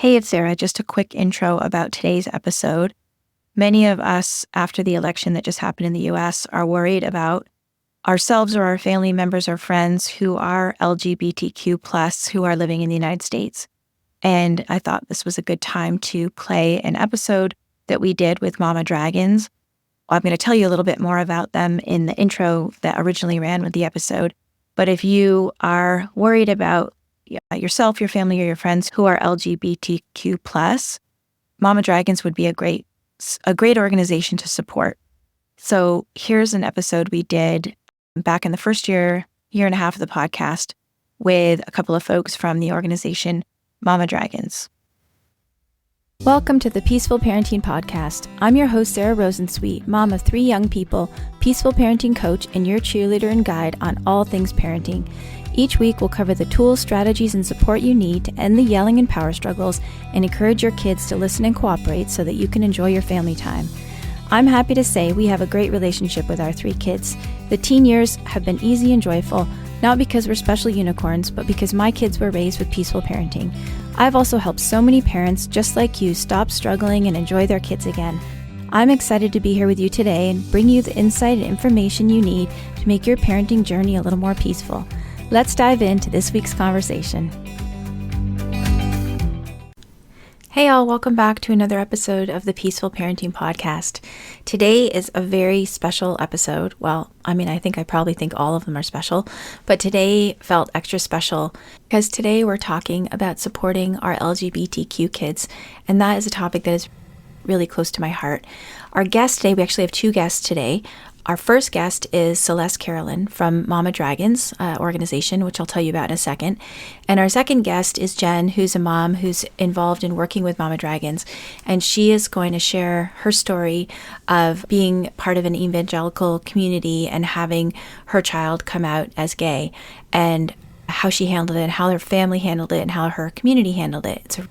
Hey, it's Sarah. Just a quick intro about today's episode. Many of us, after the election that just happened in the US, are worried about ourselves or our family members or friends who are LGBTQ plus who are living in the United States. And I thought this was a good time to play an episode that we did with Mama Dragons. I'm going to tell you a little bit more about them in the intro that originally ran with the episode. But if you are worried about yourself, your family, or your friends who are LGBTQ plus, Mama Dragons would be a great organization to support. So here's an episode we did back in the first year and a half of the podcast with a couple of folks from the organization Mama Dragons. Welcome to the Peaceful Parenting Podcast. I'm your host, Sarah Rosensweet, mom of 3 young people, peaceful parenting coach, and your cheerleader and guide on all things parenting. Each week, we'll cover the tools, strategies, and support you need to end the yelling and power struggles and encourage your kids to listen and cooperate so that you can enjoy your family time. I'm happy to say we have a great relationship with our 3 kids. The teen years have been easy and joyful, not because we're special unicorns, but because my kids were raised with peaceful parenting. I've also helped so many parents just like you stop struggling and enjoy their kids again. I'm excited to be here with you today and bring you the insight and information you need to make your parenting journey a little more peaceful. Let's dive into this week's conversation. Hey all, welcome back to another episode of the Peaceful Parenting Podcast. Today is a very special episode. Well, I probably think all of them are special, but today felt extra special because today we're talking about supporting our LGBTQ kids, and that is a topic that is really close to my heart. Our guest today, we actually have 2 guests today. Our first guest is Celeste Carolyn from Mama Dragons organization, which I'll tell you about in a second. And our second guest is Jen, who's a mom who's involved in working with Mama Dragons. And she is going to share her story of being part of an evangelical community and having her child come out as gay, and how she handled it, and how her family handled it, and how her community handled it. It's a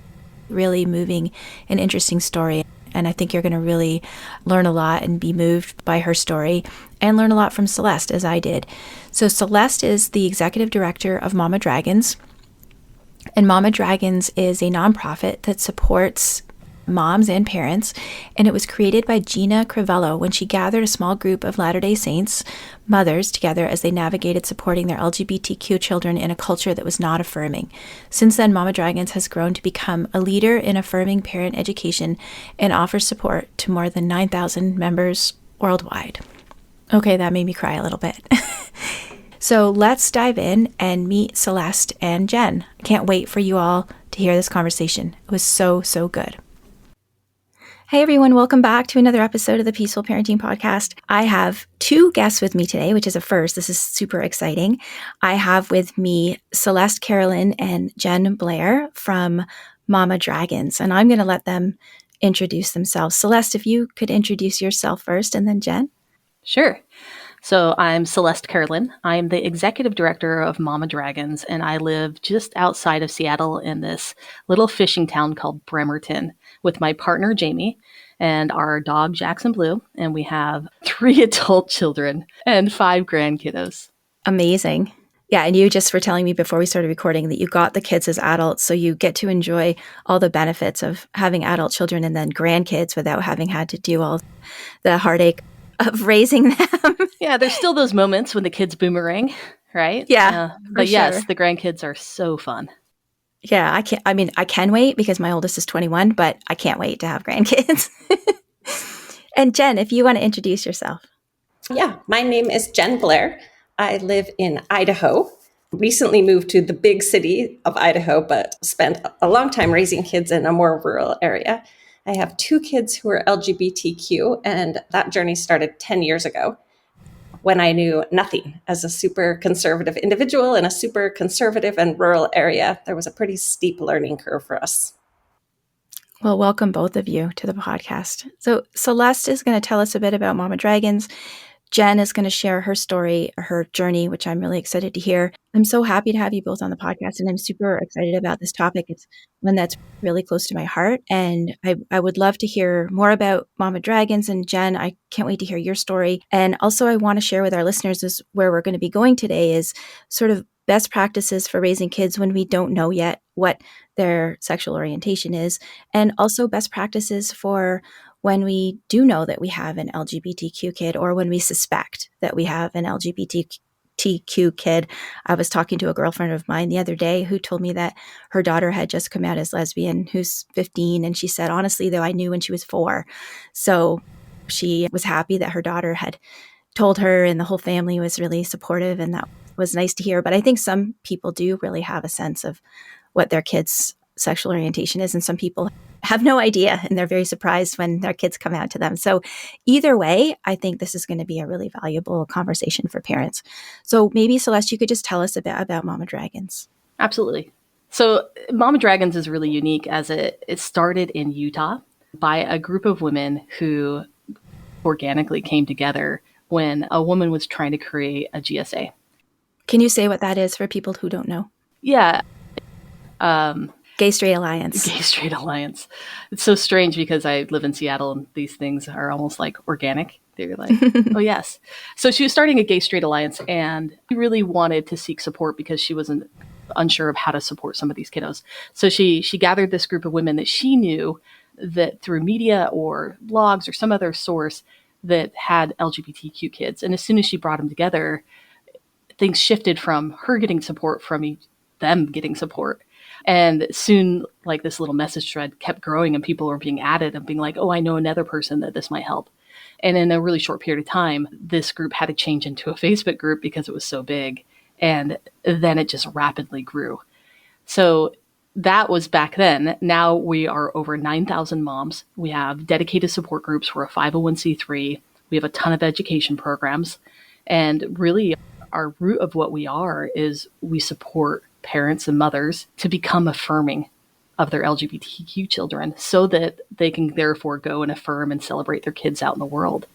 really moving and interesting story. And I think you're going to really learn a lot and be moved by her story and learn a lot from Celeste, as I did. So Celeste is the executive director of Mama Dragons. And Mama Dragons is a nonprofit that supports moms and parents. And it was created by Gina Crivello when she gathered a small group of Latter-day Saints mothers together as they navigated supporting their LGBTQ children in a culture that was not affirming. Since then, Mama Dragons has grown to become a leader in affirming parent education and offers support to more than 9,000 members worldwide. Okay, that made me cry a little bit. So let's dive in and meet Celeste and Jen. I can't wait for you all to hear this conversation. It was so good. Hey everyone, welcome back to another episode of the Peaceful Parenting Podcast. I have 2 guests with me today, which is a first. This is super exciting. I have with me Celeste Carolyn and Jen Blair from Mama Dragons, and I'm going to let them introduce themselves. Celeste, if you could introduce yourself first, and then Jen. Sure. So I'm Celeste Carolyn. I'm the executive director of Mama Dragons, and I live just outside of Seattle in this little fishing town called Bremerton with my partner, Jamie, and our dog, Jackson Blue. And we have 3 adult children and 5 grandkiddos. Amazing. Yeah, and you just were telling me before we started recording that you got the kids as adults, so you get to enjoy all the benefits of having adult children and then grandkids without having had to do all the heartache of raising them. Yeah, there's still those moments when the kids boomerang, right? Yeah, but yes, sure. the grandkids are so fun. Yeah, I can wait because my oldest is 21, but I can't wait to have grandkids. And Jen, if you want to introduce yourself. Yeah, my name is Jen Blair. I live in Idaho. Recently moved to the big city of Idaho, but spent a long time raising kids in a more rural area. I have 2 kids who are LGBTQ, and that journey started 10 years ago when I knew nothing. As a super conservative individual in a super conservative and rural area, there was a pretty steep learning curve for us. Well, welcome both of you to the podcast. So Celeste is going to tell us a bit about Mama Dragons. Jen is going to share her story, her journey, which I'm really excited to hear. I'm so happy to have you both on the podcast, and I'm super excited about this topic. It's one that's really close to my heart, and I would love to hear more about Mama Dragons. And Jen, I can't wait to hear your story. And also I want to share with our listeners is where we're going to be going today is sort of best practices for raising kids when we don't know yet what their sexual orientation is, and also best practices for when we do know that we have an LGBTQ kid or when we suspect that we have an LGBTQ kid. I was talking to a girlfriend of mine the other day who told me that her daughter had just come out as lesbian, who's 15. And she said, honestly, though, I knew when she was 4. So she was happy that her daughter had told her, and the whole family was really supportive, and that was nice to hear. But I think some people do really have a sense of what their kids' sexual orientation is, and some people have no idea, and they're very surprised when their kids come out to them. So either way, I think this is going to be a really valuable conversation for parents. So maybe, Celeste, you could just tell us a bit about Mama Dragons. Absolutely. So Mama Dragons is really unique as it started in Utah by a group of women who organically came together when a woman was trying to create a GSA. Can you say what that is for people who don't know? Yeah. Gay Straight Alliance. Gay Straight Alliance. It's so strange because I live in Seattle and these things are almost like organic. They're like, oh, yes. So she was starting a Gay Straight Alliance, and she really wanted to seek support because she wasn't unsure of how to support some of these kiddos. So she gathered this group of women that she knew that through media or blogs or some other source that had LGBTQ kids. And as soon as she brought them together, things shifted from her getting support from them getting support. And soon, like, this little message thread kept growing and people were being added and being like, oh, I know another person that this might help. And in a really short period of time, this group had to change into a Facebook group because it was so big. And then it just rapidly grew. So that was back then. Now we are over 9,000 moms. We have dedicated support groups. We're a 501c3. We have a ton of education programs. And really, our root of what we are is we support parents and mothers to become affirming of their LGBTQ children so that they can therefore go and affirm and celebrate their kids out in the world.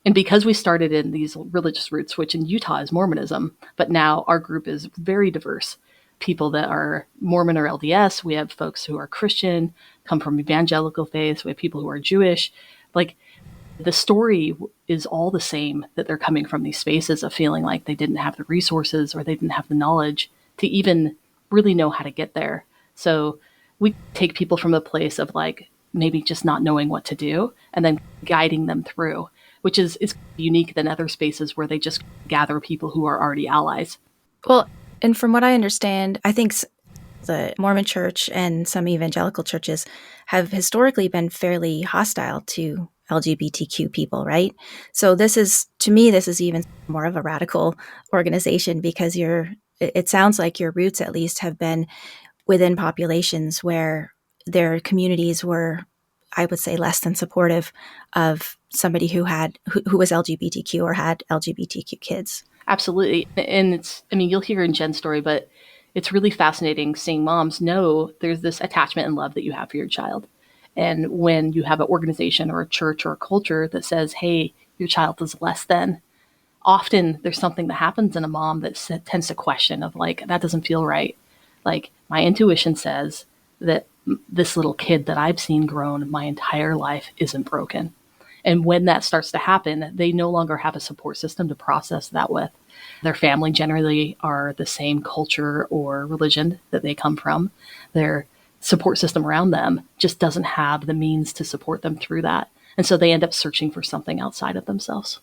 And because we started in these religious roots, which in Utah is Mormonism, but now our group is very diverse. People that are Mormon or LDS, we have folks who are Christian, come from evangelical faiths, we have people who are Jewish. Like, the story is all the same, that they're coming from these spaces of feeling like they didn't have the resources or they didn't have the knowledge to even really know how to get there. So we take people from a place of like maybe just not knowing what to do and then guiding them through, which is unique than other spaces where they just gather people who are already allies. Well, and from what I understand, I think the Mormon church and some evangelical churches have historically been fairly hostile to LGBTQ people, right? So this is even more of a radical organization because it sounds like your roots at least have been within populations where their communities were, I would say, less than supportive of somebody who was LGBTQ or had LGBTQ kids. Absolutely. And you'll hear in Jen's story, but it's really fascinating seeing moms know there's this attachment and love that you have for your child. And when you have an organization or a church or a culture that says, hey, your child is less than, often there's something that happens in a mom that tends to question of like, that doesn't feel right. Like, my intuition says that this little kid that I've seen grown my entire life isn't broken. And when that starts to happen, they no longer have a support system to process that with. Their family generally are the same culture or religion that they come from. Their support system around them just doesn't have the means to support them through that. And so they end up searching for something outside of themselves.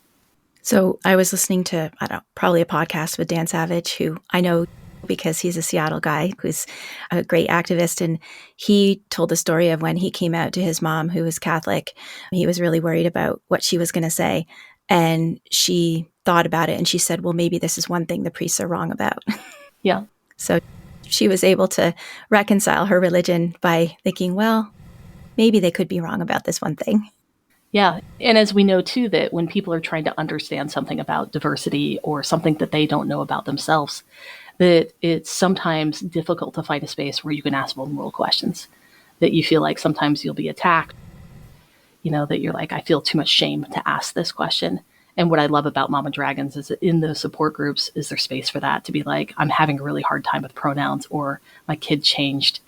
So I was listening to, probably a podcast with Dan Savage, who I know because he's a Seattle guy who's a great activist. And he told the story of when he came out to his mom, who was Catholic. He was really worried about what she was going to say. And she thought about it and she said, well, maybe this is one thing the priests are wrong about. Yeah. So she was able to reconcile her religion by thinking, well, maybe they could be wrong about this one thing. Yeah. And as we know, too, that when people are trying to understand something about diversity or something that they don't know about themselves, that it's sometimes difficult to find a space where you can ask vulnerable questions, that you feel like sometimes you'll be attacked, that you're like, I feel too much shame to ask this question. And what I love about Mama Dragons is that in those support groups is there space for that to be like, I'm having a really hard time with pronouns, or my kid changed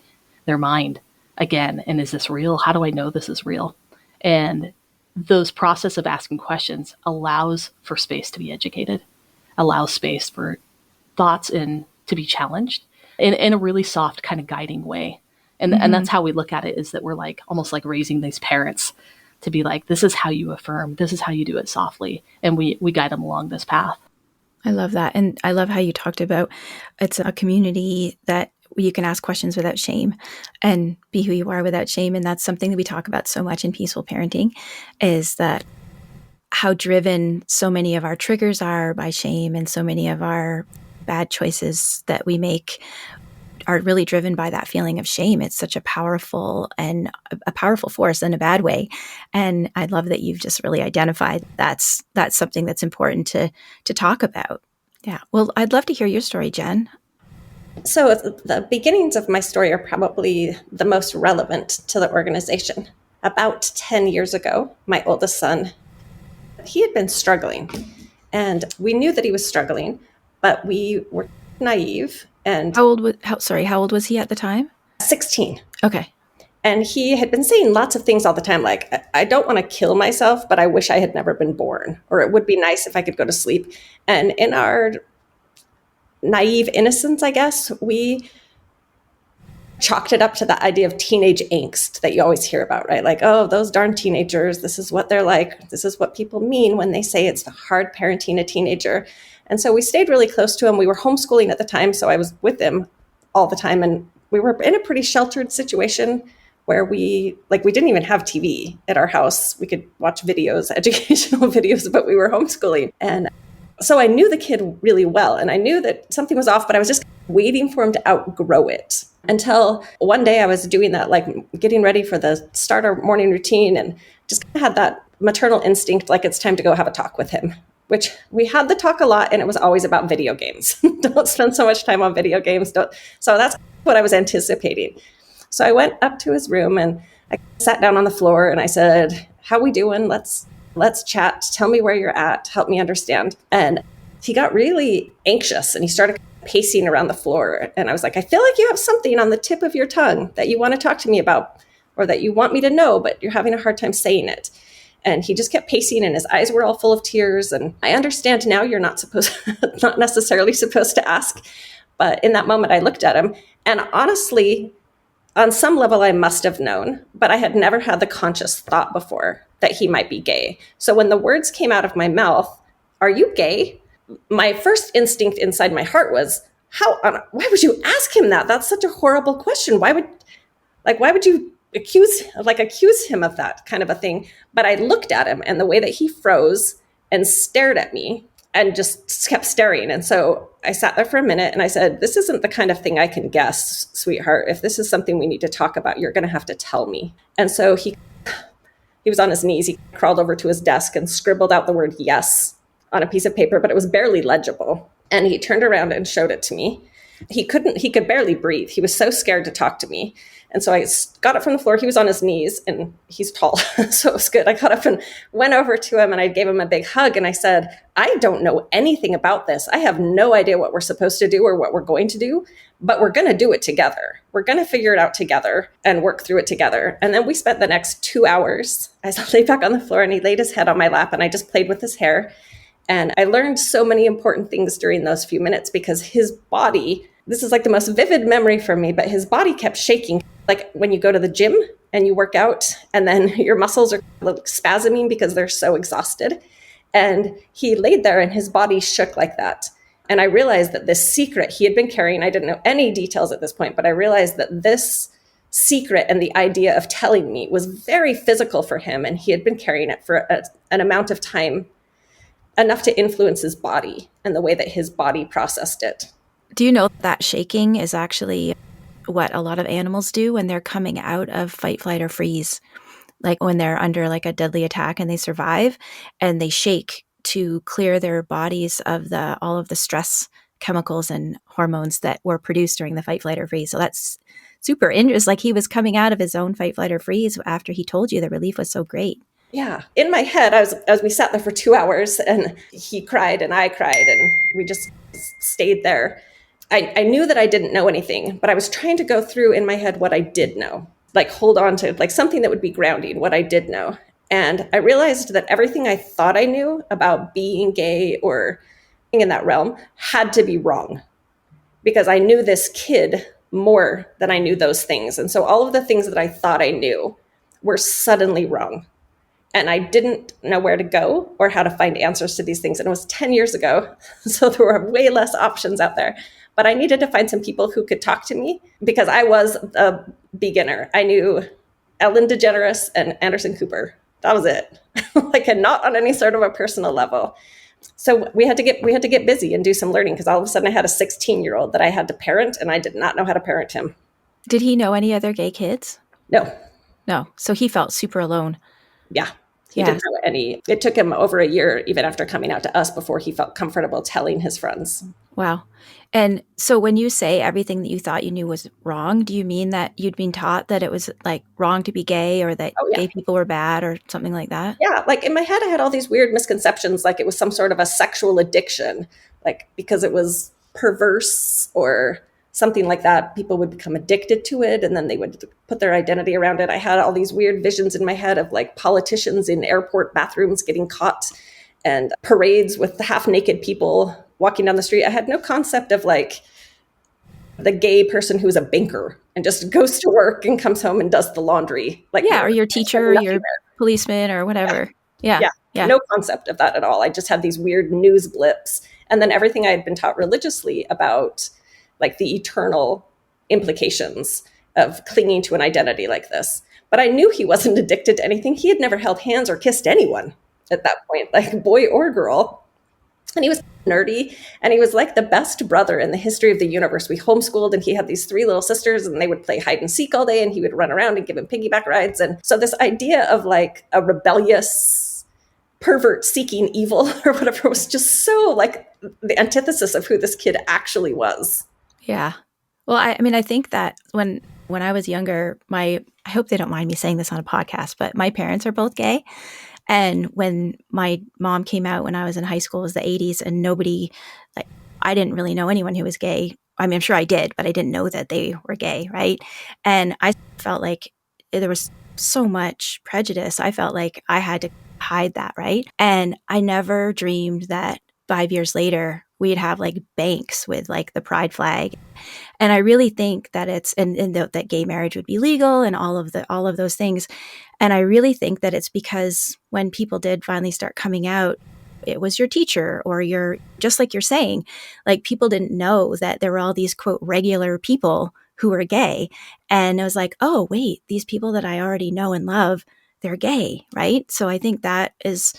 their mind again. And is this real? How do I know this is real? And those process of asking questions allows for space to be educated, allows space for thoughts and to be challenged. in a really soft kind of guiding way. And that's how we look at it, is that we're like almost like raising these parents to be like, this is how you affirm, this is how you do it softly. And we guide them along this path. I love that. And I love how you talked about it's a community that you can ask questions without shame and be who you are without shame. And that's something that we talk about so much in peaceful parenting, is that how driven so many of our triggers are by shame, and so many of our bad choices that we make are really driven by that feeling of shame. It's such a powerful force in a bad way. And I love that you've just really identified that's something that's important to talk about. Yeah. Well, I'd love to hear your story, Jen. So the beginnings of my story are probably the most relevant to the organization. About 10 years ago, my oldest son, he had been struggling, and we knew that he was struggling, but we were naive. And how old was he at the time? 16. Okay. And he had been saying lots of things all the time, like, I don't want to kill myself, but I wish I had never been born, or it would be nice if I could go to sleep. And in our naive innocence, I guess, we chalked it up to the idea of teenage angst that you always hear about, right? Like, oh, those darn teenagers, this is what they're like. This is what people mean when they say it's the hard parenting a teenager. And so we stayed really close to him. We were homeschooling at the time, so I was with him all the time. And we were in a pretty sheltered situation where we didn't even have TV at our house. We could watch videos, educational videos, but we were homeschooling. And so I knew the kid really well, and I knew that something was off, but I was just waiting for him to outgrow it, until one day I was doing that, like getting ready for the start of morning routine, and just had that maternal instinct, like it's time to go have a talk with him, which we had the talk a lot, and it was always about video games. Don't spend so much time on video games. So that's what I was anticipating. So I went up to his room and I sat down on the floor and I said, how we doing? Let's chat. Tell me where you're at. Help me understand. And he got really anxious and he started pacing around the floor. And I was like, I feel like you have something on the tip of your tongue that you want to talk to me about, or that you want me to know, but you're having a hard time saying it. And he just kept pacing and his eyes were all full of tears. And I understand now you're not necessarily supposed to ask. But in that moment, I looked at him, and honestly, on some level, I must have known, but I had never had the conscious thought before that he might be gay. So when the words came out of my mouth, "Are you gay?" my first instinct inside my heart was, why would you ask him that? That's such a horrible question. Why would you accuse him of that kind of a thing? But I looked at him, and the way that he froze and stared at me and just kept staring. And so I sat there for a minute and I said, this isn't the kind of thing I can guess, sweetheart. If this is something we need to talk about, you're going to have to tell me. And so he was on his knees. He crawled over to his desk and scribbled out the word yes on a piece of paper, but it was barely legible. And he turned around and showed it to me. He could barely breathe. He was so scared to talk to me. And so I got up from the floor. He was on his knees and he's tall. So it was good. I got up and went over to him and I gave him a big hug. And I said, I don't know anything about this. I have no idea what we're supposed to do or what we're going to do, but we're going to do it together. We're going to figure it out together and work through it together. And then we spent the next 2 hours. I laid back on the floor and he laid his head on my lap and I just played with his hair. And I learned so many important things during those few minutes because his body, this is like the most vivid memory for me, but his body kept shaking. Like when you go to the gym and you work out and then your muscles are spasming because they're so exhausted. And he laid there and his body shook like that. And I realized that this secret he had been carrying, I didn't know any details at this point, but I realized that this secret and the idea of telling me was very physical for him. And he had been carrying it for an amount of time, enough to influence his body and the way that his body processed it. Do you know that shaking is actually what a lot of animals do when they're coming out of fight, flight, or freeze? Like when they're under like a deadly attack and they survive, and they shake to clear their bodies of all of the stress chemicals and hormones that were produced during the fight, flight, or freeze. So that's super interesting. Like he was coming out of his own fight, flight, or freeze after he told you the relief was so great. Yeah. In my head, as we sat there for 2 hours and he cried and I cried and we just stayed there. I knew that I didn't know anything, but I was trying to go through in my head what I did know, like hold on to like something that would be grounding what I did know. And I realized that everything I thought I knew about being gay or being in that realm had to be wrong, because I knew this kid more than I knew those things. And so all of the things that I thought I knew were suddenly wrong. And I didn't know where to go or how to find answers to these things. And it was 10 years ago. So there were way less options out there. But I needed to find some people who could talk to me because I was a beginner. I knew Ellen DeGeneres and Anderson Cooper. That was it. Like, and not on any sort of a personal level. So we had to get busy and do some learning, because all of a sudden I had a 16-year-old that I had to parent, and I did not know how to parent him. Did he know any other gay kids? No. No. So he felt super alone. Yeah. He didn't know any. It took him over a year, even after coming out to us, before he felt comfortable telling his friends. Wow. And so when you say everything that you thought you knew was wrong, do you mean that you'd been taught that it was like wrong to be gay, or that gay people were bad or something like that? Yeah. Like, in my head, I had all these weird misconceptions, like it was some sort of a sexual addiction, like because it was perverse or something like that. People would become addicted to it, and then they would put their identity around it. I had all these weird visions in my head of like politicians in airport bathrooms getting caught, and parades with half-naked people walking down the street. I had no concept of like the gay person who's a banker and just goes to work and comes home and does the laundry. Like, or your teacher, or your policeman, or whatever. Yeah. No concept of that at all. I just had these weird news blips. And then everything I had been taught religiously about like the eternal implications of clinging to an identity like this. But I knew he wasn't addicted to anything. He had never held hands or kissed anyone at that point, like boy or girl. And he was nerdy, and he was like the best brother in the history of the universe. We homeschooled, and he had these 3 little sisters, and they would play hide and seek all day, and he would run around and give him piggyback rides. And so this idea of like a rebellious pervert seeking evil or whatever was just so like the antithesis of who this kid actually was. Yeah. Well, I mean, I think that when I was younger, I hope they don't mind me saying this on a podcast, but my parents are both gay. And when my mom came out when I was in high school, it was the 80s, and nobody, like, I didn't really know anyone who was gay. I mean, I'm sure I did, but I didn't know that they were gay, right? And I felt like there was so much prejudice. I felt like I had to hide that, right? And I never dreamed that 5 years later, we'd have like banks with like the pride flag. And I really think that it's, and that gay marriage would be legal and all of those things. And I really think that it's because when people did finally start coming out, it was your teacher or just like you're saying, like people didn't know that there were all these quote regular people who were gay. And it was like, oh, wait, these people that I already know and love, they're gay, right? So I think that is,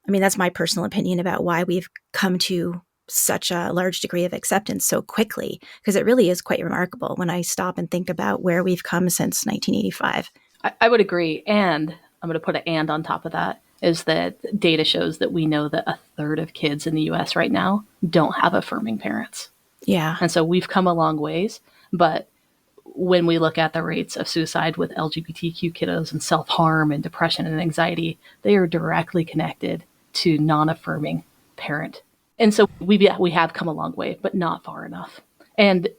I mean, that's my personal opinion about why we've come to such a large degree of acceptance so quickly, because it really is quite remarkable when I stop and think about where we've come since 1985. I would agree. And I'm going to put an and on top of that, is that data shows that we know that 1/3 of kids in the US right now don't have affirming parents. Yeah. And so we've come a long ways. But when we look at the rates of suicide with LGBTQ kiddos and self-harm and depression and anxiety, they are directly connected to non-affirming parent. And so we have come a long way, but not far enough. And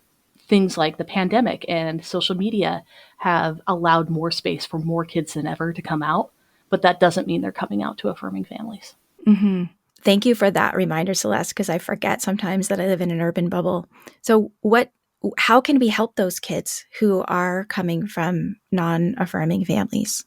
things like the pandemic and social media have allowed more space for more kids than ever to come out. But that doesn't mean they're coming out to affirming families. Mm-hmm. Thank you for that reminder, Celeste, because I forget sometimes that I live in an urban bubble. So how can we help those kids who are coming from non-affirming families?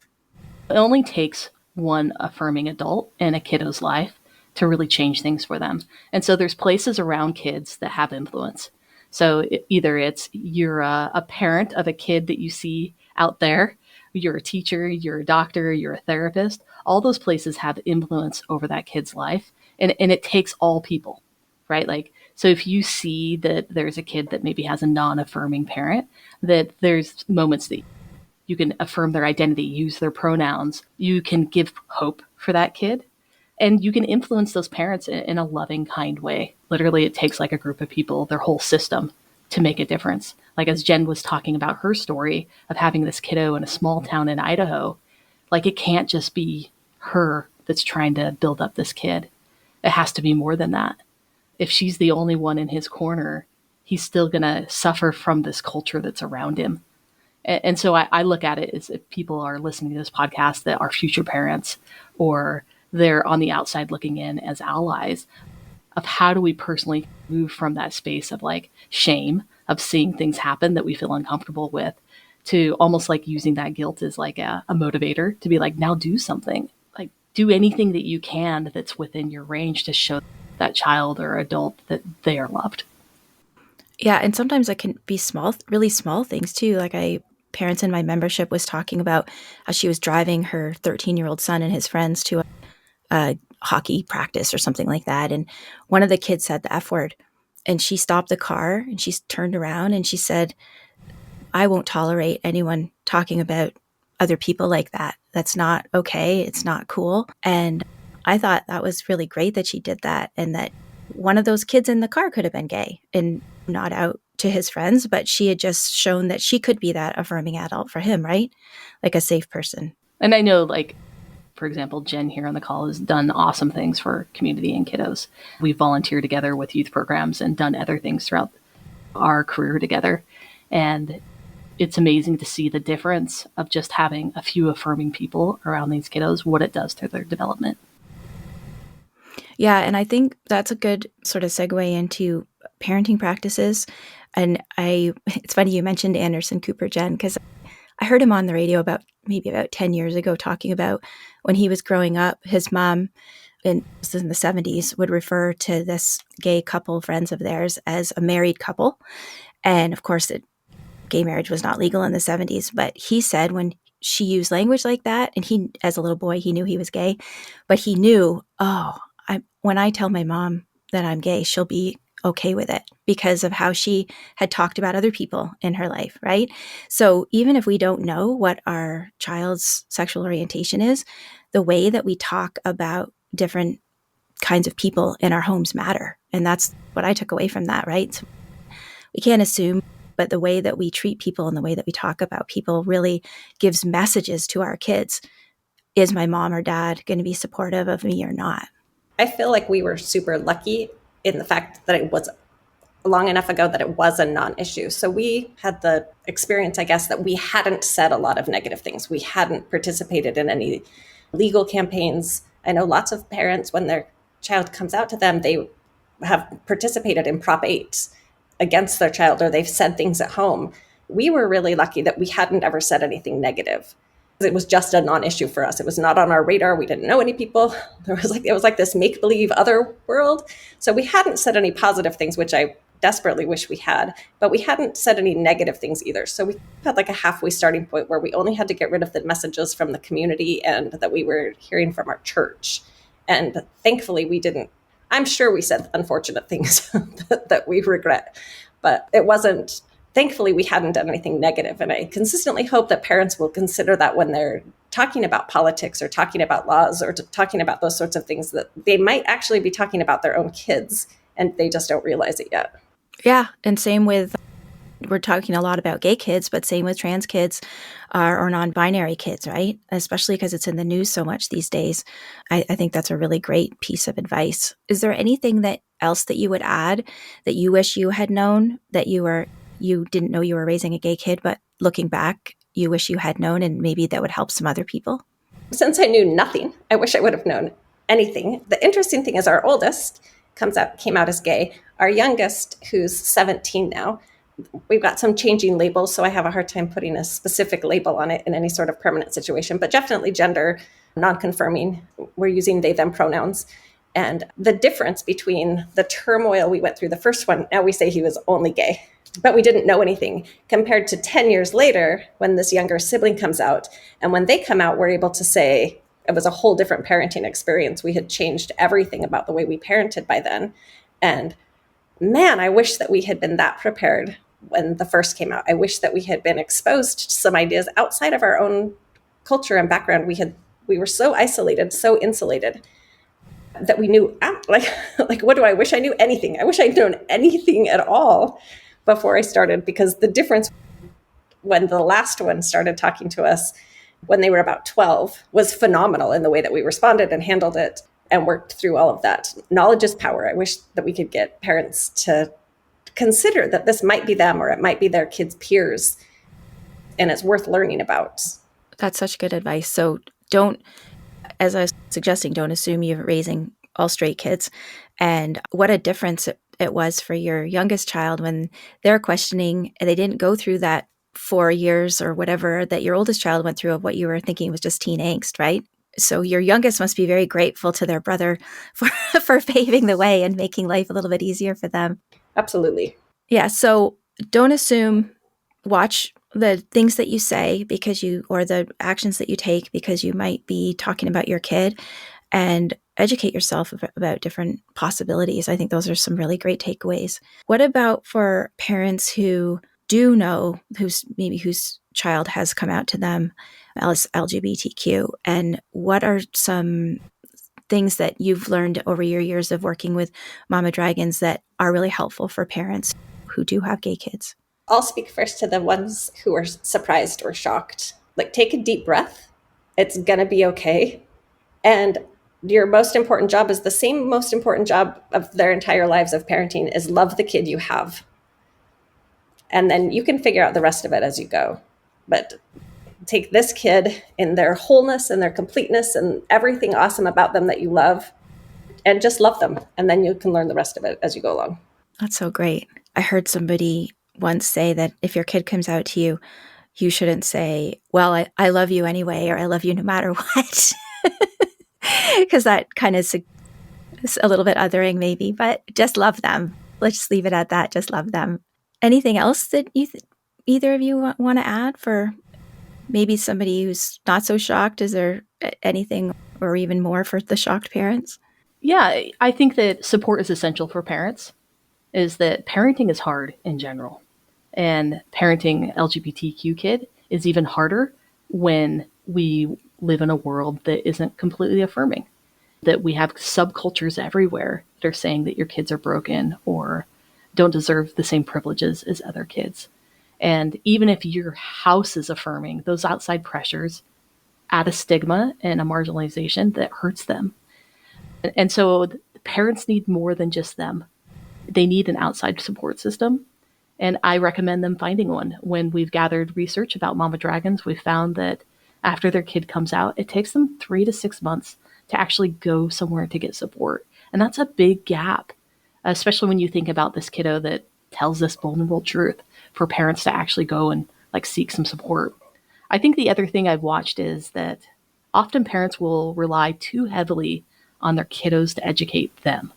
It only takes one affirming adult in a kiddo's life to really change things for them. And so there's places around kids that have influence. So either it's you're a parent of a kid that you see out there, you're a teacher, you're a doctor, you're a therapist. All those places have influence over that kid's life. And it takes all people, right? Like, so if you see that there's a kid that maybe has a non-affirming parent, that there's moments that you can affirm their identity, use their pronouns, you can give hope for that kid. And you can influence those parents in a loving, kind way. Literally, it takes like a group of people, their whole system, to make a difference. Like as Jen was talking about her story of having this kiddo in a small town in Idaho, like it can't just be her that's trying to build up this kid. It has to be more than that. If she's the only one in his corner, he's still going to suffer from this culture that's around him. And so I look at it as if people are listening to this podcast that are future parents or they're on the outside looking in as allies. of how do we personally move from that space of like shame of seeing things happen that we feel uncomfortable with, to almost like using that guilt as like a motivator to be like, now do something, like do anything that you can that's within your range to show that child or adult that they are loved. Yeah, and sometimes it can be small, really small things too. Like parents in my membership was talking about how she was driving her 13-year-old son and his friends to a hockey practice or something like that. And one of the kids said the F word, and she stopped the car and she turned around and she said, I won't tolerate anyone talking about other people like that. That's not okay. It's not cool. And I thought that was really great that she did that, and that one of those kids in the car could have been gay and not out to his friends, but she had just shown that she could be that affirming adult for him, right? Like a safe person. And I know, like, for example, Jen here on the call has done awesome things for community and kiddos. We've volunteered together with youth programs and done other things throughout our career together. And it's amazing to see the difference of just having a few affirming people around these kiddos, what it does to their development. Yeah, and I think that's a good sort of segue into parenting practices. And it's funny you mentioned Anderson Cooper, Jen, because I heard him on the radio about 10 years ago talking about when he was growing up, his mom in the 70s would refer to this gay couple, friends of theirs, as a married couple. And of course, gay marriage was not legal in the 70s. But he said when she used language like that, and he, as a little boy, he knew he was gay, but he knew, when I tell my mom that I'm gay, she'll be okay with it because of how she had talked about other people in her life, right? So even if we don't know what our child's sexual orientation is, the way that we talk about different kinds of people in our homes matter. And that's what I took away from that, right? So we can't assume, but the way that we treat people and the way that we talk about people really gives messages to our kids. Is my mom or dad going to be supportive of me or not? I feel like we were super lucky in the fact that it was long enough ago that it was a non-issue. So we had the experience, I guess, that we hadn't said a lot of negative things. We hadn't participated in any legal campaigns. I know lots of parents, when their child comes out to them, they have participated in Prop 8 against their child, or they've said things at home. We were really lucky that we hadn't ever said anything negative. It was just a non-issue for us. It was not on our radar. We didn't know any people. It was like this make-believe other world. So we hadn't said any positive things, which I desperately wish we had, but we hadn't said any negative things either. So we had like a halfway starting point where we only had to get rid of the messages from the community and that we were hearing from our church. And thankfully we didn't. I'm sure we said unfortunate things that we regret, but it wasn't. Thankfully, we hadn't done anything negative. And I consistently hope that parents will consider that when they're talking about politics or talking about laws or talking about those sorts of things, that they might actually be talking about their own kids and they just don't realize it yet. Yeah. And same with, we're talking a lot about gay kids, but same with trans kids or non-binary kids, right? Especially because it's in the news so much these days. I think that's a really great piece of advice. Is there anything else that you would add that you wish you had known, that you didn't know you were raising a gay kid, but looking back, you wish you had known, and maybe that would help some other people? Since I knew nothing, I wish I would have known anything. The interesting thing is our oldest came out as gay. Our youngest, who's 17 now, we've got some changing labels, so I have a hard time putting a specific label on it in any sort of permanent situation, but definitely gender non-confirming. We're using they, them pronouns. And the difference between the turmoil we went through the first one, now we say he was only gay, but we didn't know anything, compared to 10 years later when this younger sibling comes out. And when they come out, we're able to say it was a whole different parenting experience. We had changed everything about the way we parented by then. And man, I wish that we had been that prepared when the first came out. I wish that we had been exposed to some ideas outside of our own culture and background. We were so isolated, so insulated, that we knew, like, what do I wish I knew? Anything. I wish I'd known anything at all before I started, because the difference when the last one started talking to us when they were about 12 was phenomenal in the way that we responded and handled it and worked through all of that. Knowledge is power. I wish that we could get parents to consider that this might be them or it might be their kids' peers, and it's worth learning about. That's such good advice. So don't, as I was suggesting, don't assume you're raising all straight kids. And what a difference it was for your youngest child when they're questioning, and they didn't go through that 4 years or whatever that your oldest child went through of what you were thinking was just teen angst, right? So your youngest must be very grateful to their brother for paving the way and making life a little bit easier for them. Absolutely. Yeah. So don't assume, watch the things that you say or the actions that you take, because you might be talking about your kid, and educate yourself about different possibilities. I think those are some really great takeaways. What about for parents who do know whose child has come out to them as LGBTQ, and what are some things that you've learned over your years of working with Mama Dragons that are really helpful for parents who do have gay kids? I'll speak first to the ones who are surprised or shocked. Like, take a deep breath. It's going to be okay. And your most important job is the same most important job of their entire lives of parenting is love the kid you have. And then you can figure out the rest of it as you go. But take this kid in their wholeness and their completeness and everything awesome about them that you love, and just love them. And then you can learn the rest of it as you go along. That's so great. I heard somebody once say that if your kid comes out to you, you shouldn't say, well, I love you anyway, or I love you no matter what. Because that kind of is a little bit othering maybe, but just love them. Let's just leave it at that. Just love them. Anything else that either of you want to add for maybe somebody who's not so shocked? Is there anything or even more for the shocked parents? Yeah, I think that support is essential for parents, is that parenting is hard in general. And parenting LGBTQ kid is even harder when we live in a world that isn't completely affirming, that we have subcultures everywhere that are saying that your kids are broken or don't deserve the same privileges as other kids. And even if your house is affirming, those outside pressures add a stigma and a marginalization that hurts them. And so parents need more than just them. They need an outside support system. And I recommend them finding one. When we've gathered research about Mama Dragons, we've found that after their kid comes out, it takes them 3 to 6 months to actually go somewhere to get support. And that's a big gap, especially when you think about this kiddo that tells this vulnerable truth, for parents to actually go and seek some support. I think the other thing I've watched is that often parents will rely too heavily on their kiddos to educate them.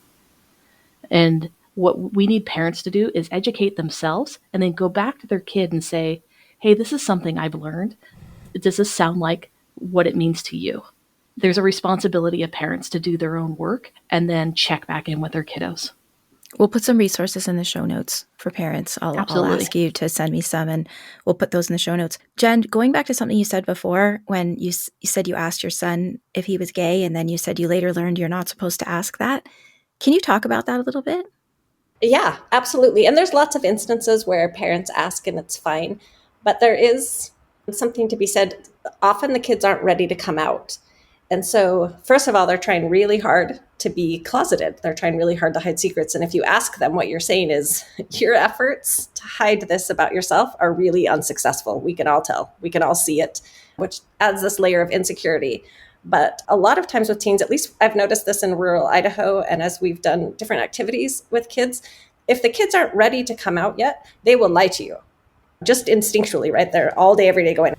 And what we need parents to do is educate themselves and then go back to their kid and say, hey, this is something I've learned. Does this sound like what it means to you? There's a responsibility of parents to do their own work and then check back in with their kiddos. We'll put some resources in the show notes for parents. I'll ask you to send me some, and we'll put those in the show notes. Jen, going back to something you said before, when you said you asked your son if he was gay, and then you said you later learned you're not supposed to ask that. Can you talk about that a little bit? Yeah, absolutely. And there's lots of instances where parents ask and it's fine. But there is something to be said. Often the kids aren't ready to come out. And so, first of all, they're trying really hard to be closeted. They're trying really hard to hide secrets. And if you ask them, what you're saying is, your efforts to hide this about yourself are really unsuccessful. We can all tell. We can all see it, which adds this layer of insecurity. But a lot of times with teens, at least I've noticed this in rural Idaho, and as we've done different activities with kids, if the kids aren't ready to come out yet, they will lie to you. Just instinctually, right? They're all day, every day going,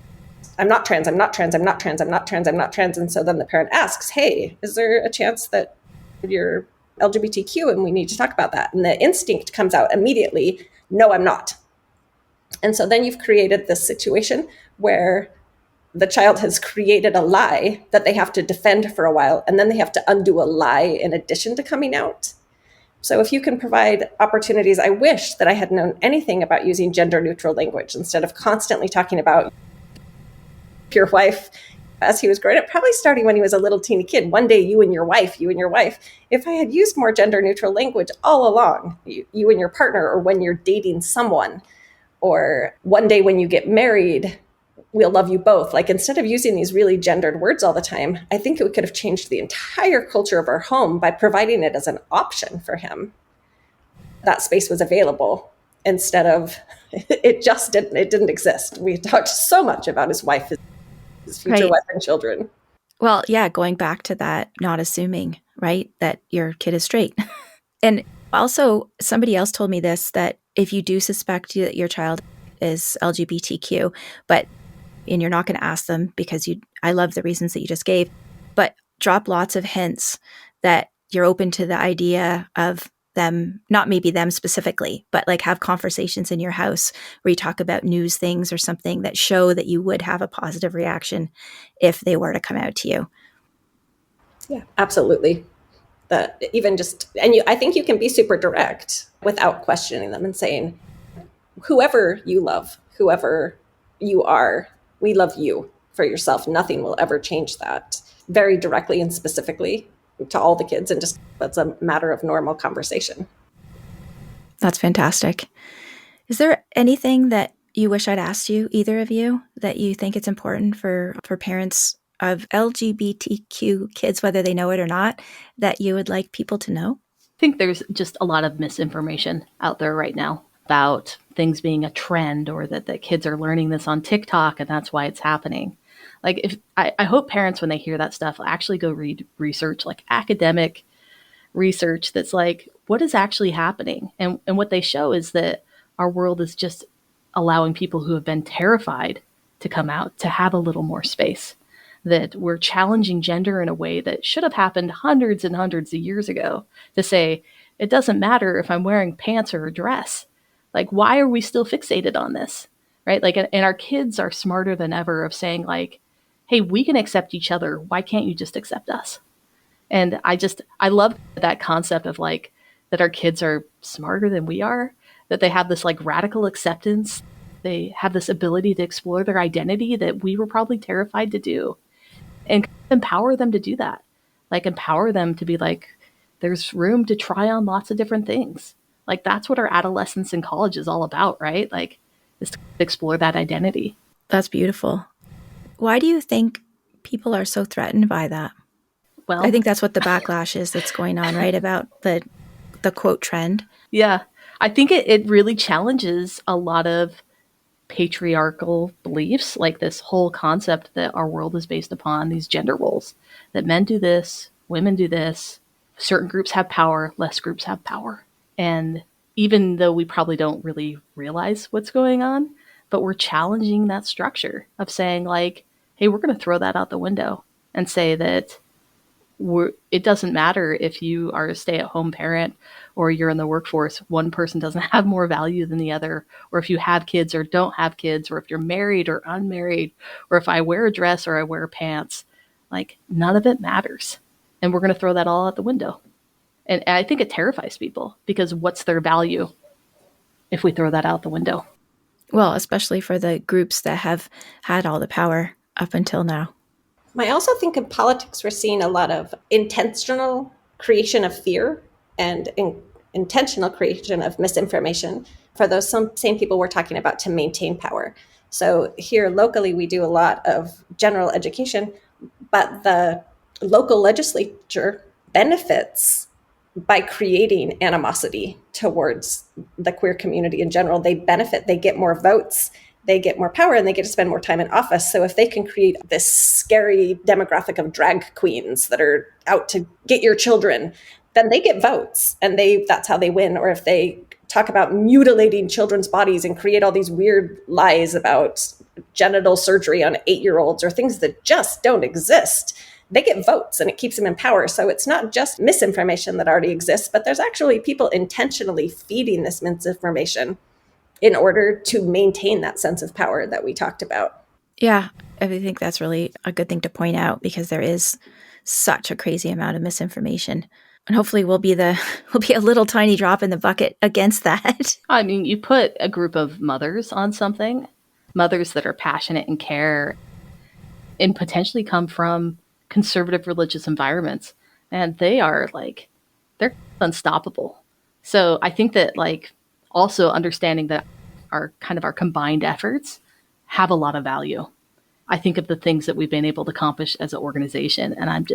I'm not trans, I'm not trans, I'm not trans, I'm not trans, I'm not trans. And so then the parent asks, hey, is there a chance that you're LGBTQ and we need to talk about that? And the instinct comes out immediately, no, I'm not. And so then you've created this situation where the child has created a lie that they have to defend for a while, and then they have to undo a lie in addition to coming out. So if you can provide opportunities, I wish that I had known anything about using gender neutral language instead of constantly talking about your wife as he was growing up, probably starting when he was a little teeny kid. One day, you and your wife. If I had used more gender neutral language all along, you and your partner, or when you're dating someone, or one day when you get married, we'll love you both. Instead of using these really gendered words all the time, I think we could have changed the entire culture of our home by providing it as an option for him. That space was available instead of, it didn't exist. We talked so much about his wife, his future wife and children. Well, yeah, going back to that, not assuming, right, that your kid is straight. And also, somebody else told me this, that if you do suspect that your child is LGBTQ, and you're not going to ask them because I love the reasons that you just gave, but drop lots of hints that you're open to the idea of them, not maybe them specifically, but like have conversations in your house where you talk about news things or something that show that you would have a positive reaction if they were to come out to you. Yeah, absolutely. I think you can be super direct without questioning them and saying, whoever you love, whoever you are, we love you for yourself. Nothing will ever change that. Very directly and specifically to all the kids, and just that's a matter of normal conversation. That's fantastic. Is there anything that you wish I'd asked you, either of you, that you think it's important for parents of LGBTQ kids, whether they know it or not, that you would like people to know? I think there's just a lot of misinformation out there right now about things being a trend, or that the kids are learning this on TikTok and that's why it's happening. Like, if I hope parents, when they hear that stuff, actually go read research, like academic research that's like, what is actually happening? And what they show is that our world is just allowing people who have been terrified to come out to have a little more space. That we're challenging gender in a way that should have happened hundreds and hundreds of years ago, to say, it doesn't matter if I'm wearing pants or a dress. Like, why are we still fixated on this? Right? Like, and our kids are smarter than ever of saying, like, hey, we can accept each other. Why can't you just accept us? And I love that concept of like, that our kids are smarter than we are, that they have this like radical acceptance. They have this ability to explore their identity that we were probably terrified to do, and empower them to do that. Like, empower them to be like, there's room to try on lots of different things. Like, that's what our adolescence and college is all about, right? Like, is to explore that identity. That's beautiful. Why do you think people are so threatened by that? Well, I think that's what the backlash is that's going on, right? About the quote trend. Yeah. I think it really challenges a lot of patriarchal beliefs, like this whole concept that our world is based upon these gender roles, that men do this, women do this, certain groups have power, less groups have power. And even though we probably don't really realize what's going on, but we're challenging that structure of saying like, hey, we're going to throw that out the window and say that it doesn't matter if you are a stay-at-home parent or you're in the workforce. One person doesn't have more value than the other, or if you have kids or don't have kids, or if you're married or unmarried, or if I wear a dress or I wear pants. Like, none of it matters. And we're going to throw that all out the window. And I think it terrifies people, because what's their value if we throw that out the window? Well, especially for the groups that have had all the power up until now. I also think in politics, we're seeing a lot of intentional creation of fear and intentional creation of misinformation for those same people we're talking about to maintain power. So here locally, we do a lot of general education, but the local legislature benefits by creating animosity towards the queer community in general. They benefit, they get more votes, they get more power, and they get to spend more time in office. So if they can create this scary demographic of drag queens that are out to get your children, then they get votes, and that's how they win. Or if they talk about mutilating children's bodies and create all these weird lies about genital surgery on 8-year-olds or things that just don't exist, they get votes, and it keeps them in power. So it's not just misinformation that already exists, but there's actually people intentionally feeding this misinformation in order to maintain that sense of power that we talked about. Yeah, I think that's really a good thing to point out, because there is such a crazy amount of misinformation. And hopefully we'll be a little tiny drop in the bucket against that. I mean, you put a group of mothers on something, mothers that are passionate and care and potentially come from conservative religious environments, and they're unstoppable. So I think that, like, also understanding that our combined efforts have a lot of value. I think of the things that we've been able to accomplish as an organization, and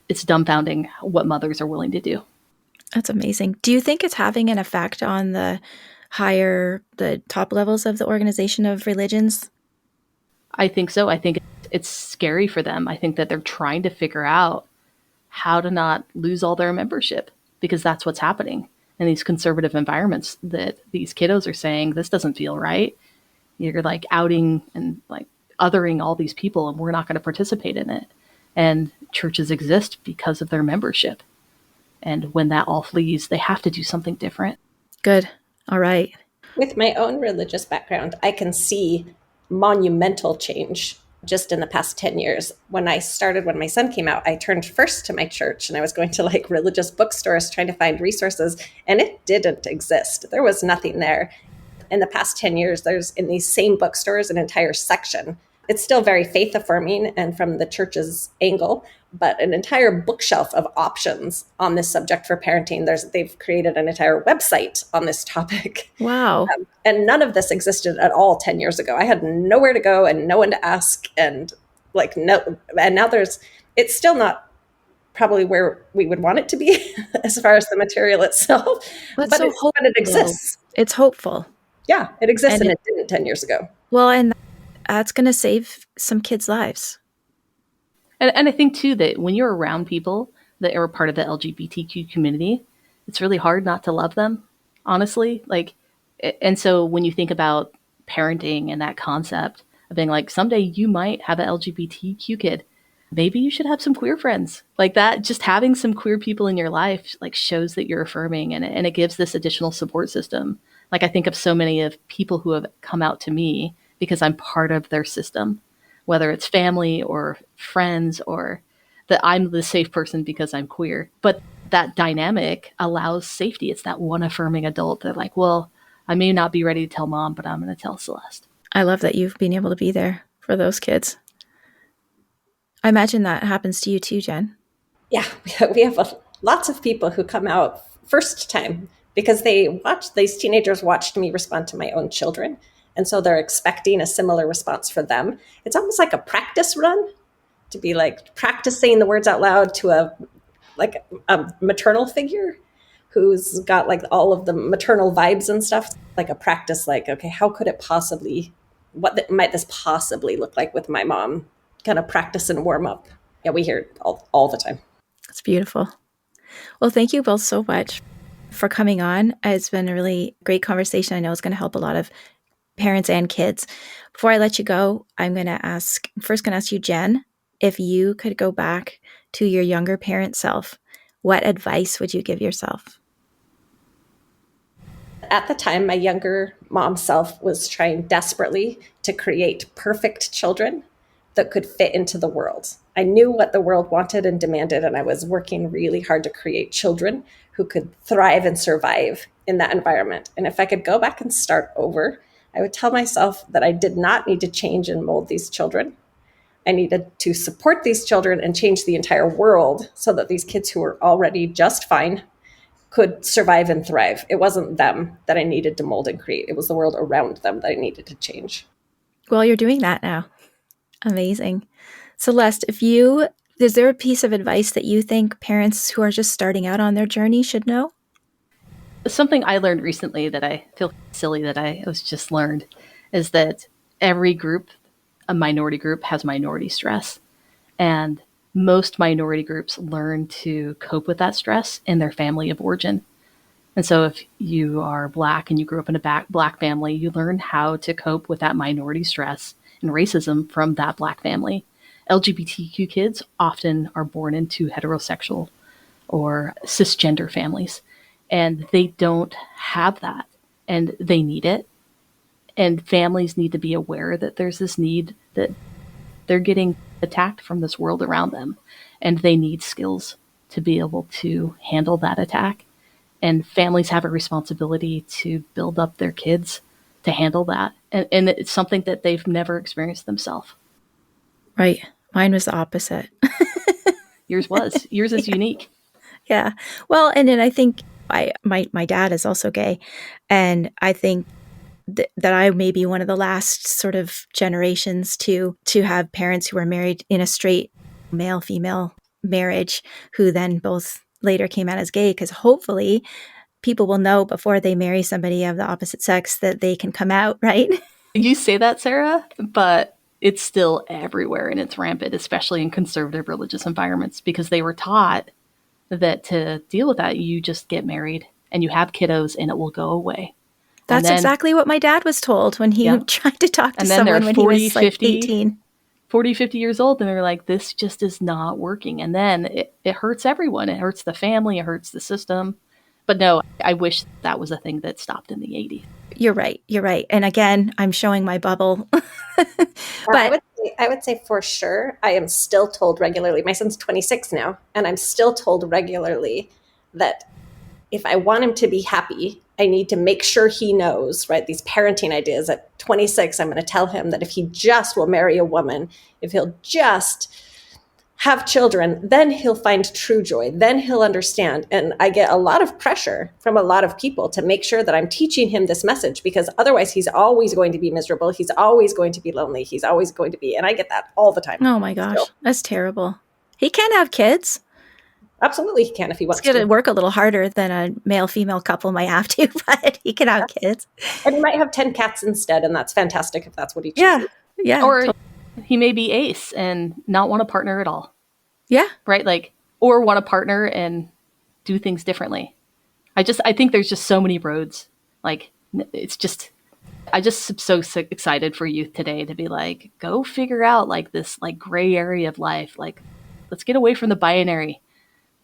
it's dumbfounding what mothers are willing to do. That's amazing. Do you think it's having an effect on the top levels of the organization of religions? I think so. I think it's it's scary for them. I think that they're trying to figure out how to not lose all their membership, because that's what's happening in these conservative environments, that these kiddos are saying, this doesn't feel right. You're like outing and like othering all these people, and we're not going to participate in it. And churches exist because of their membership. And when that all flees, they have to do something different. Good. All right. With my own religious background, I can see monumental change just in the past 10 years. When my son came out, I turned first to my church, and I was going to like religious bookstores trying to find resources, and it didn't exist. There was nothing there. In the past 10 years, there's in these same bookstores an entire section. It's still very faith affirming and from the church's angle, but an entire bookshelf of options on this subject for parenting. They've created an entire website on this topic. Wow. And none of this existed at all 10 years ago. I had nowhere to go and no one to ask. And like, no, and now it's still not probably where we would want it to be as far as the material itself, but it exists. It's hopeful. Yeah, it exists, and it didn't 10 years ago. Well, and that's going to save some kids' lives. And I think, too, that when you're around people that are part of the LGBTQ community, it's really hard not to love them, honestly. Like, and so when you think about parenting and that concept of being like, someday you might have an LGBTQ kid, maybe you should have some queer friends. Like that, just having some queer people in your life like shows that you're affirming, and it gives this additional support system. Like I think of so many of people who have come out to me because I'm part of their system, whether it's family or friends, or that I'm the safe person because I'm queer. But that dynamic allows safety. It's that one affirming adult that like, well, I may not be ready to tell mom, but I'm going to tell Celeste. I love that you've been able to be there for those kids. I imagine that happens to you too, Jen. Yeah, we have lots of people who come out first time because these teenagers watched me respond to my own children. And so they're expecting a similar response for them. It's almost like a practice run to be like practice saying the words out loud to a maternal figure who's got like all of the maternal vibes and stuff, like a practice, like, okay, how could it possibly, might this possibly look like with my mom? Kind of practice and warm up. Yeah, we hear it all the time. That's beautiful. Well, thank you both so much for coming on. It's been a really great conversation. I know it's going to help a lot of parents and kids. Before I let you go, I'm going to ask you, Jen, if you could go back to your younger parent self, what advice would you give yourself? At the time, my younger mom self was trying desperately to create perfect children that could fit into the world. I knew what the world wanted and demanded, and I was working really hard to create children who could thrive and survive in that environment. And if I could go back and start over, I would tell myself that I did not need to change and mold these children. I needed to support these children and change the entire world so that these kids who were already just fine could survive and thrive. It wasn't them that I needed to mold and create. It was the world around them that I needed to change. Well, you're doing that now. Amazing. Celeste, is there a piece of advice that you think parents who are just starting out on their journey should know? Something I learned recently that I feel silly that I was just learned is that every group, a minority group, has minority stress. And most minority groups learn to cope with that stress in their family of origin. And so if you are Black and you grew up in a Black family, you learn how to cope with that minority stress and racism from that Black family. LGBTQ kids often are born into heterosexual or cisgender families, and they don't have that, and they need it. And families need to be aware that there's this need, that they're getting attacked from this world around them, and they need skills to be able to handle that attack. And families have a responsibility to build up their kids to handle that. And it's something that they've never experienced themselves. Right. Mine was the opposite. Yours is unique. Yeah. Well, and then I think my dad is also gay. And I think that I may be one of the last sort of generations to have parents who were married in a straight male-female marriage who then both later came out as gay, because hopefully people will know before they marry somebody of the opposite sex that they can come out, right? You say that, Sarah, but it's still everywhere and it's rampant, especially in conservative religious environments, because they were taught that to deal with that, you just get married and you have kiddos and it will go away. That's exactly what my dad was told when he tried to talk to someone when 40, he was like 18. 40, 50 years old, and they're like, this just is not working. And then it hurts everyone. It hurts the family. It hurts the system. But no, I wish that was a thing that stopped in the 80s. You're right. You're right. And again, I'm showing my bubble. But I would say for sure, I am still told regularly, my son's 26 now, and I'm still told regularly that if I want him to be happy, I need to make sure he knows, right? These parenting ideas at 26, I'm going to tell him that if he just will marry a woman, if he'll just have children, then he'll find true joy. Then he'll understand. And I get a lot of pressure from a lot of people to make sure that I'm teaching him this message, because otherwise he's always going to be miserable. He's always going to be lonely. He's always going to be, and I get that all the time. Oh my gosh, that's terrible. He can have kids. Absolutely he can if he wants to. It's going to work a little harder than a male-female couple might have to, but he can have kids. And he might have 10 cats instead, and that's fantastic if that's what he chooses. Yeah. Or he may be ace and not want a partner at all. Yeah. Right? Like, or want a partner and do things differently. I think there's just so many roads. Like, it's just, I just am so excited for youth today to be like, go figure out like this like gray area of life. Like, let's get away from the binary.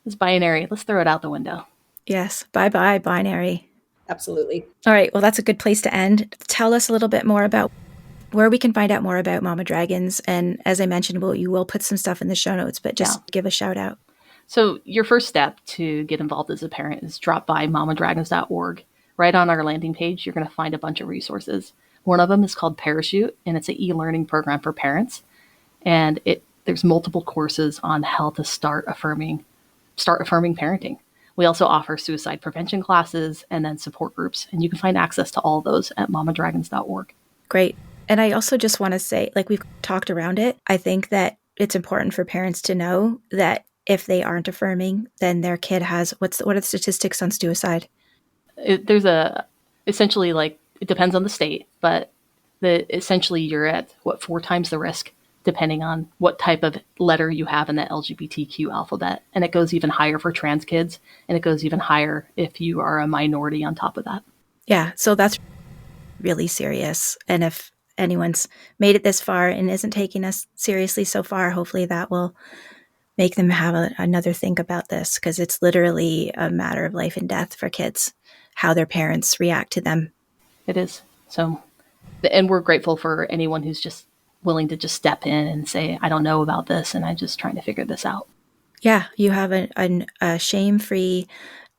This binary, let's throw it out the window. Yes. Bye-bye, binary. Absolutely. All right. Well, that's a good place to end. Tell us a little bit more about where we can find out more about Mama Dragons. And as I mentioned, you will put some stuff in the show notes, but just give a shout out. So your first step to get involved as a parent is drop by mamadragons.org. Right on our landing page, you're going to find a bunch of resources. One of them is called Parachute, and it's an e-learning program for parents. And there's multiple courses on how to start affirming parenting. We also offer suicide prevention classes and then support groups. And you can find access to all of those at mamadragons.org. Great. And I also just want to say, like we've talked around it, I think that it's important for parents to know that if they aren't affirming, then their kid has, what are the statistics on suicide? Essentially, like, it depends on the state, but essentially you're at 4 times the risk, depending on what type of letter you have in the LGBTQ alphabet. And it goes even higher for trans kids, and it goes even higher if you are a minority on top of that. Yeah, so that's really serious. And if anyone's made it this far and isn't taking us seriously so far, hopefully that will make them have another think about this, because it's literally a matter of life and death for kids, how their parents react to them. It is. So, and we're grateful for anyone who's just willing to just step in and say, I don't know about this, and I'm just trying to figure this out. Yeah, you have a shame-free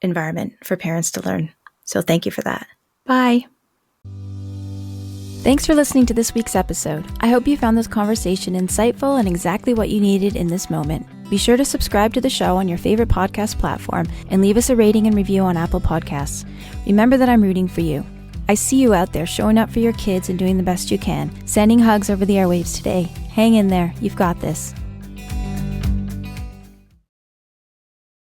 environment for parents to learn. So thank you for that. Bye. Thanks for listening to this week's episode. I hope you found this conversation insightful and exactly what you needed in this moment. Be sure to subscribe to the show on your favorite podcast platform and leave us a rating and review on Apple Podcasts. Remember that I'm rooting for you. I see you out there showing up for your kids and doing the best you can. Sending hugs over the airwaves today. Hang in there. You've got this.